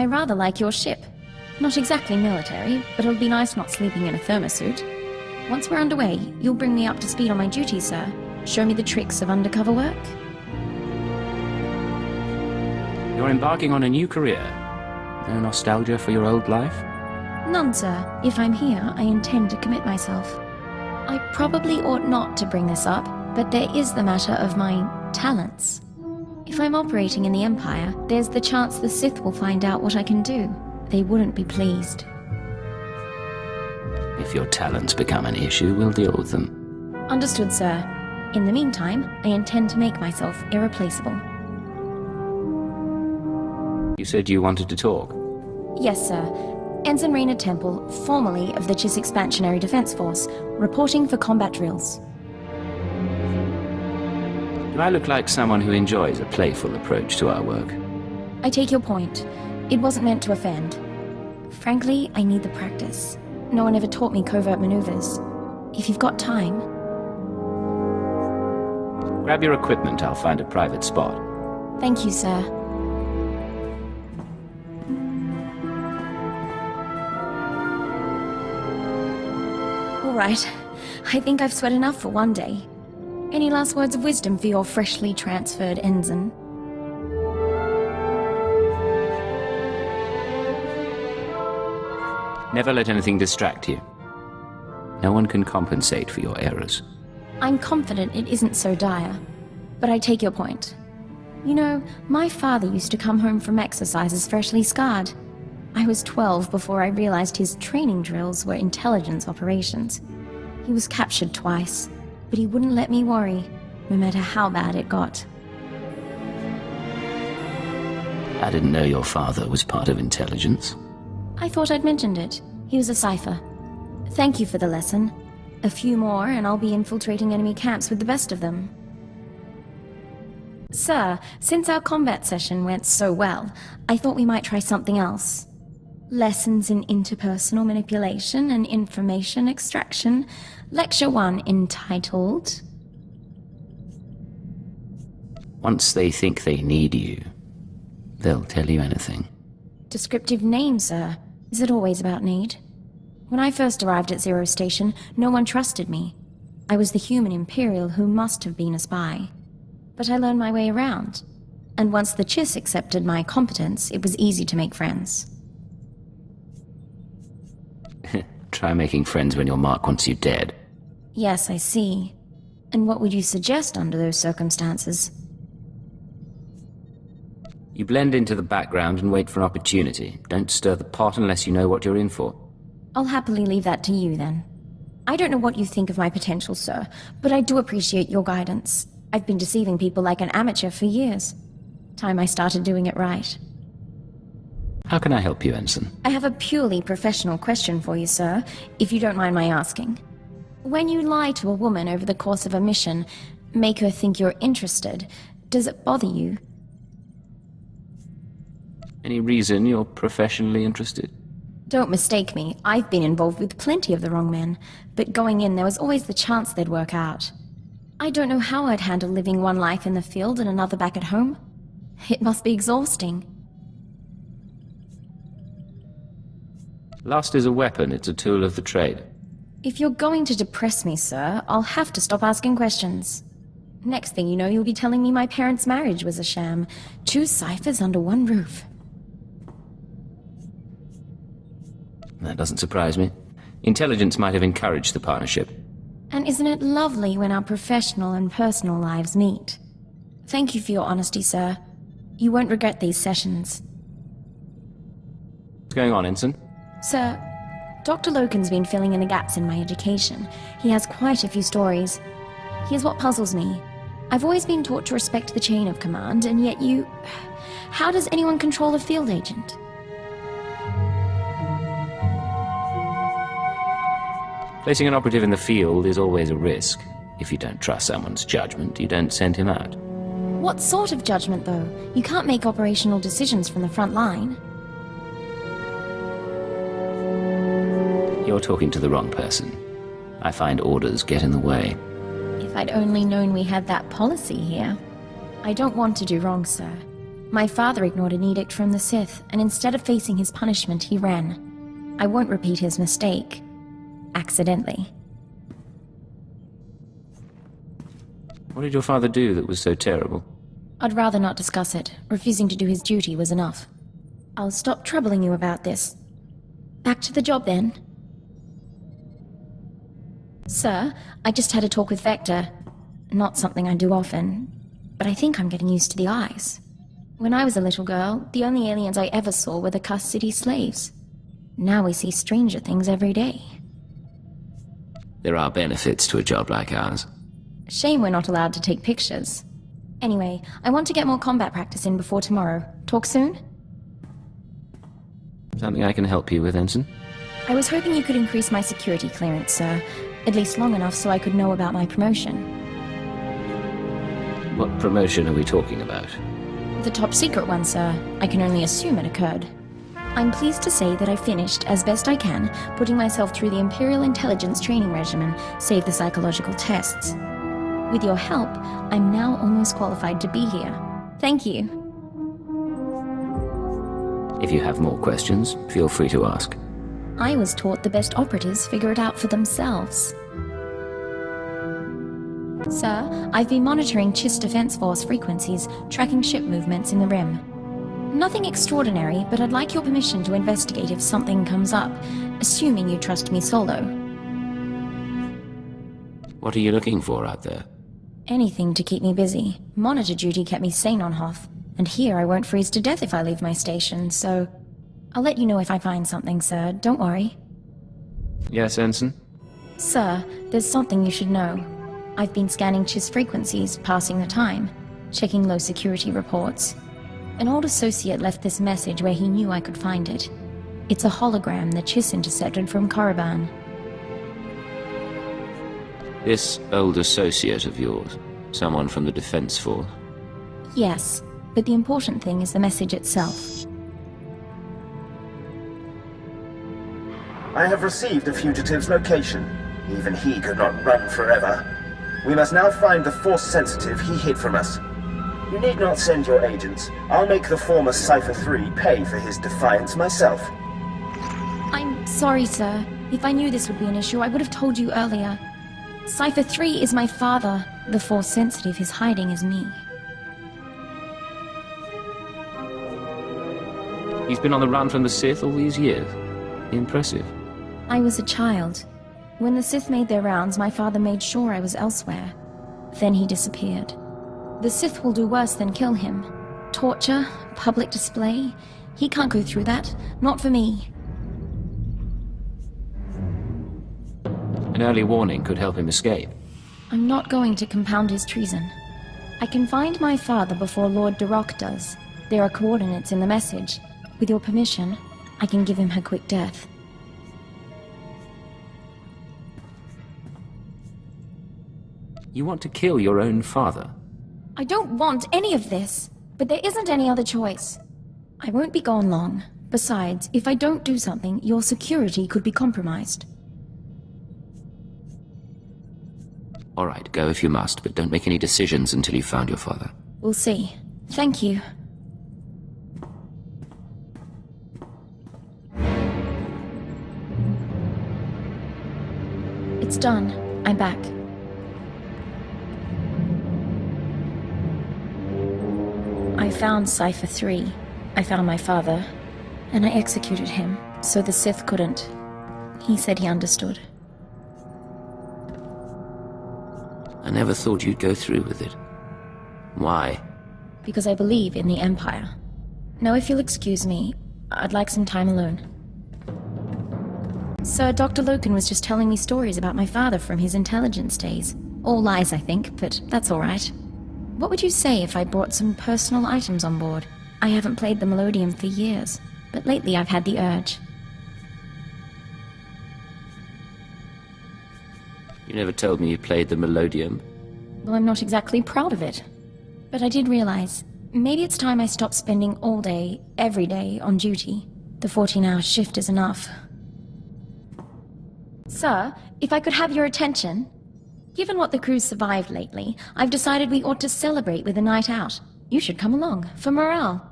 I rather like your ship. Not exactly military, but it'll be nice not sleeping in a thermosuit. Once we're underway, you'll bring me up to speed on my duties, sir. Show me the tricks of undercover work. You're embarking on a new career. No nostalgia for your old life? None, sir. If I'm here, I intend to commit myself. I probably ought not to bring this up, but there is the matter of my talents. If I'm operating in the Empire, there's the chance the Sith will find out what I can do. They wouldn't be pleased. If your talents become an issue, we'll deal with them. Understood, sir. In the meantime, I intend to make myself irreplaceable. You said you wanted to talk. Yes, sir. Ensign Raina Temple, formerly of the Chiss Expansionary Defense Force, reporting for combat drills. Do I look like someone who enjoys a playful approach to our work? I take your point. It wasn't meant to offend. Frankly, I need the practice. No one ever taught me covert maneuvers. If you've got time... Grab your equipment, I'll find a private spot. Thank you, sir. All right. I think I've sweat enough for one day. Any last words of wisdom for your freshly transferred ensign? Never let anything distract you. No one can compensate for your errors. I'm confident it isn't so dire, but I take your point. You know, my father used to come home from exercises freshly scarred. I was 12 before I realized his training drills were intelligence operations. He was captured twice, but he wouldn't let me worry, no matter how bad it got. I didn't know your father was part of intelligence. I thought I'd mentioned it. He was a cipher. Thank you for the lesson. A few more and I'll be infiltrating enemy camps with the best of them. Sir, since our combat session went so well, I thought we might try something else. Lessons in interpersonal manipulation and information extraction. Lecture 1 entitled... Once they think they need you, they'll tell you anything. Descriptive name, sir. Is it always about need? When I first arrived at Zero Station, no one trusted me. I was the human Imperial who must have been a spy. But I learned my way around. And once the Chiss accepted my competence, it was easy to make friends. Try making friends when your mark wants you dead. Yes, I see. And what would you suggest under those circumstances? You blend into the background and wait for an opportunity. Don't stir the pot unless you know what you're in for. I'll happily leave that to you, then. I don't know what you think of my potential, sir, but I do appreciate your guidance. I've been deceiving people like an amateur for years. Time I started doing it right. How can I help you, Ensign? I have a purely professional question for you, sir, if you don't mind my asking. When you lie to a woman over the course of a mission, make her think you're interested, does it bother you? Any reason you're professionally interested? Don't mistake me, I've been involved with plenty of the wrong men, but going in there was always the chance they'd work out. I don't know how I'd handle living one life in the field and another back at home. It must be exhausting. Lust is a weapon, it's a tool of the trade. If you're going to depress me, sir, I'll have to stop asking questions. Next thing you know, you'll be telling me my parents' marriage was a sham. 2 ciphers under one roof. That doesn't surprise me. Intelligence might have encouraged the partnership. And isn't it lovely when our professional and personal lives meet? Thank you for your honesty, sir. You won't regret these sessions. What's going on, Ensign? Sir, Dr. Loken's been filling in the gaps in my education. He has quite a few stories. Here's what puzzles me. I've always been taught to respect the chain of command, and yet you... How does anyone control a field agent? Placing an operative in the field is always a risk. If you don't trust someone's judgment, you don't send him out. What sort of judgment, though? You can't make operational decisions from the front line. You're talking to the wrong person. I find orders get in the way. If I'd only known we had that policy here. I don't want to do wrong, sir. My father ignored an edict from the Sith, and instead of facing his punishment, he ran. I won't repeat his mistake. Accidentally. What did your father do that was so terrible? I'd rather not discuss it. Refusing to do his duty was enough. I'll stop troubling you about this. Back to the job, then. Sir, I just had a talk with Vector. Not something I do often, but I think I'm getting used to the eyes. When I was a little girl, the only aliens I ever saw were the Cuss City slaves. Now we see stranger things every day. There are benefits to a job like ours. Shame we're not allowed to take pictures. Anyway, I want to get more combat practice in before tomorrow. Talk soon? Something I can help you with, Ensign? I was hoping you could increase my security clearance, sir. At least long enough so I could know about my promotion. What promotion are we talking about? The top secret one, sir. I can only assume it occurred. I'm pleased to say that I finished, as best I can, putting myself through the Imperial Intelligence training regimen, save the psychological tests. With your help, I'm now almost qualified to be here. Thank you. If you have more questions, feel free to ask. I was taught the best operatives figure it out for themselves. Sir, I've been monitoring Chiss Defense Force frequencies, tracking ship movements in the Rim. Nothing extraordinary, but I'd like your permission to investigate if something comes up, assuming you trust me solo. What are you looking for out there? Anything to keep me busy. Monitor duty kept me sane on Hoth, and here I won't freeze to death if I leave my station, so... I'll let you know if I find something, sir. Don't worry. Yes, Ensign? Sir, there's something you should know. I've been scanning Chiss frequencies, passing the time, checking low security reports. An old associate left this message where he knew I could find it. It's a hologram that Chiss intercepted from Korriban. This old associate of yours? Someone from the Defense Force? Yes, but the important thing is the message itself. I have received the fugitive's location. Even he could not run forever. We must now find the Force sensitive he hid from us. You need not send your agents. I'll make the former Cypher 3 pay for his defiance myself. I'm sorry, sir. If I knew this would be an issue, I would have told you earlier. Cypher 3 is my father. The Force sensitive he's hiding is me. He's been on the run from the Sith all these years. Impressive. I was a child. When the Sith made their rounds, my father made sure I was elsewhere. Then he disappeared. The Sith will do worse than kill him. Torture, public display. He can't go through that. Not for me. An early warning could help him escape. I'm not going to compound his treason. I can find my father before Lord Darok does. There are coordinates in the message. With your permission, I can give him her quick death. You want to kill your own father? I don't want any of this, but there isn't any other choice. I won't be gone long. Besides, if I don't do something, your security could be compromised. All right, go if you must, but don't make any decisions until you've found your father. We'll see. Thank you. It's done. I'm back. I found Cypher 3. I found my father, and I executed him, so the Sith couldn't. He said he understood. I never thought you'd go through with it. Why? Because I believe in the Empire. Now, if you'll excuse me, I'd like some time alone. Sir, Dr. Loken was just telling me stories about my father from his intelligence days. All lies, I think, but that's all right. What would you say if I brought some personal items on board? I haven't played the Melodium for years, but lately I've had the urge. You never told me you played the Melodium. Well, I'm not exactly proud of it. But I did realize, maybe it's time I stopped spending all day, every day, on duty. The 14-hour shift is enough. Sir, if I could have your attention. Given what the crew's survived lately, I've decided we ought to celebrate with a night out. You should come along, for morale.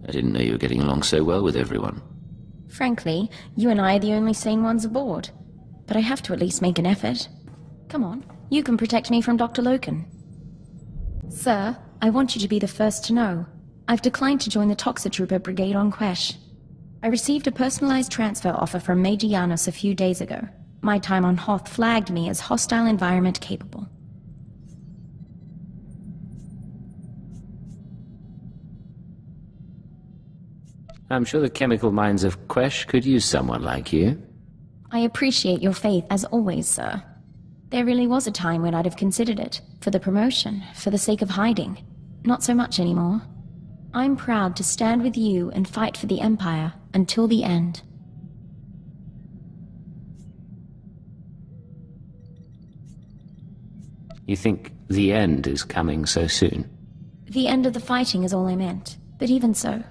I didn't know you were getting along so well with everyone. Frankly, you and I are the only sane ones aboard. But I have to at least make an effort. Come on, you can protect me from Dr. Loken. Sir, I want you to be the first to know. I've declined to join the Toxitrooper Brigade on Quesh. I received a personalized transfer offer from Major Janos a few days ago. My time on Hoth flagged me as hostile environment capable. I'm sure the chemical minds of Quesh could use someone like you. I appreciate your faith as always, sir. There really was a time when I'd have considered it. For the promotion, for the sake of hiding. Not so much anymore. I'm proud to stand with you and fight for the Empire until the end. You think the end is coming so soon? The end of the fighting is all I meant. But even so,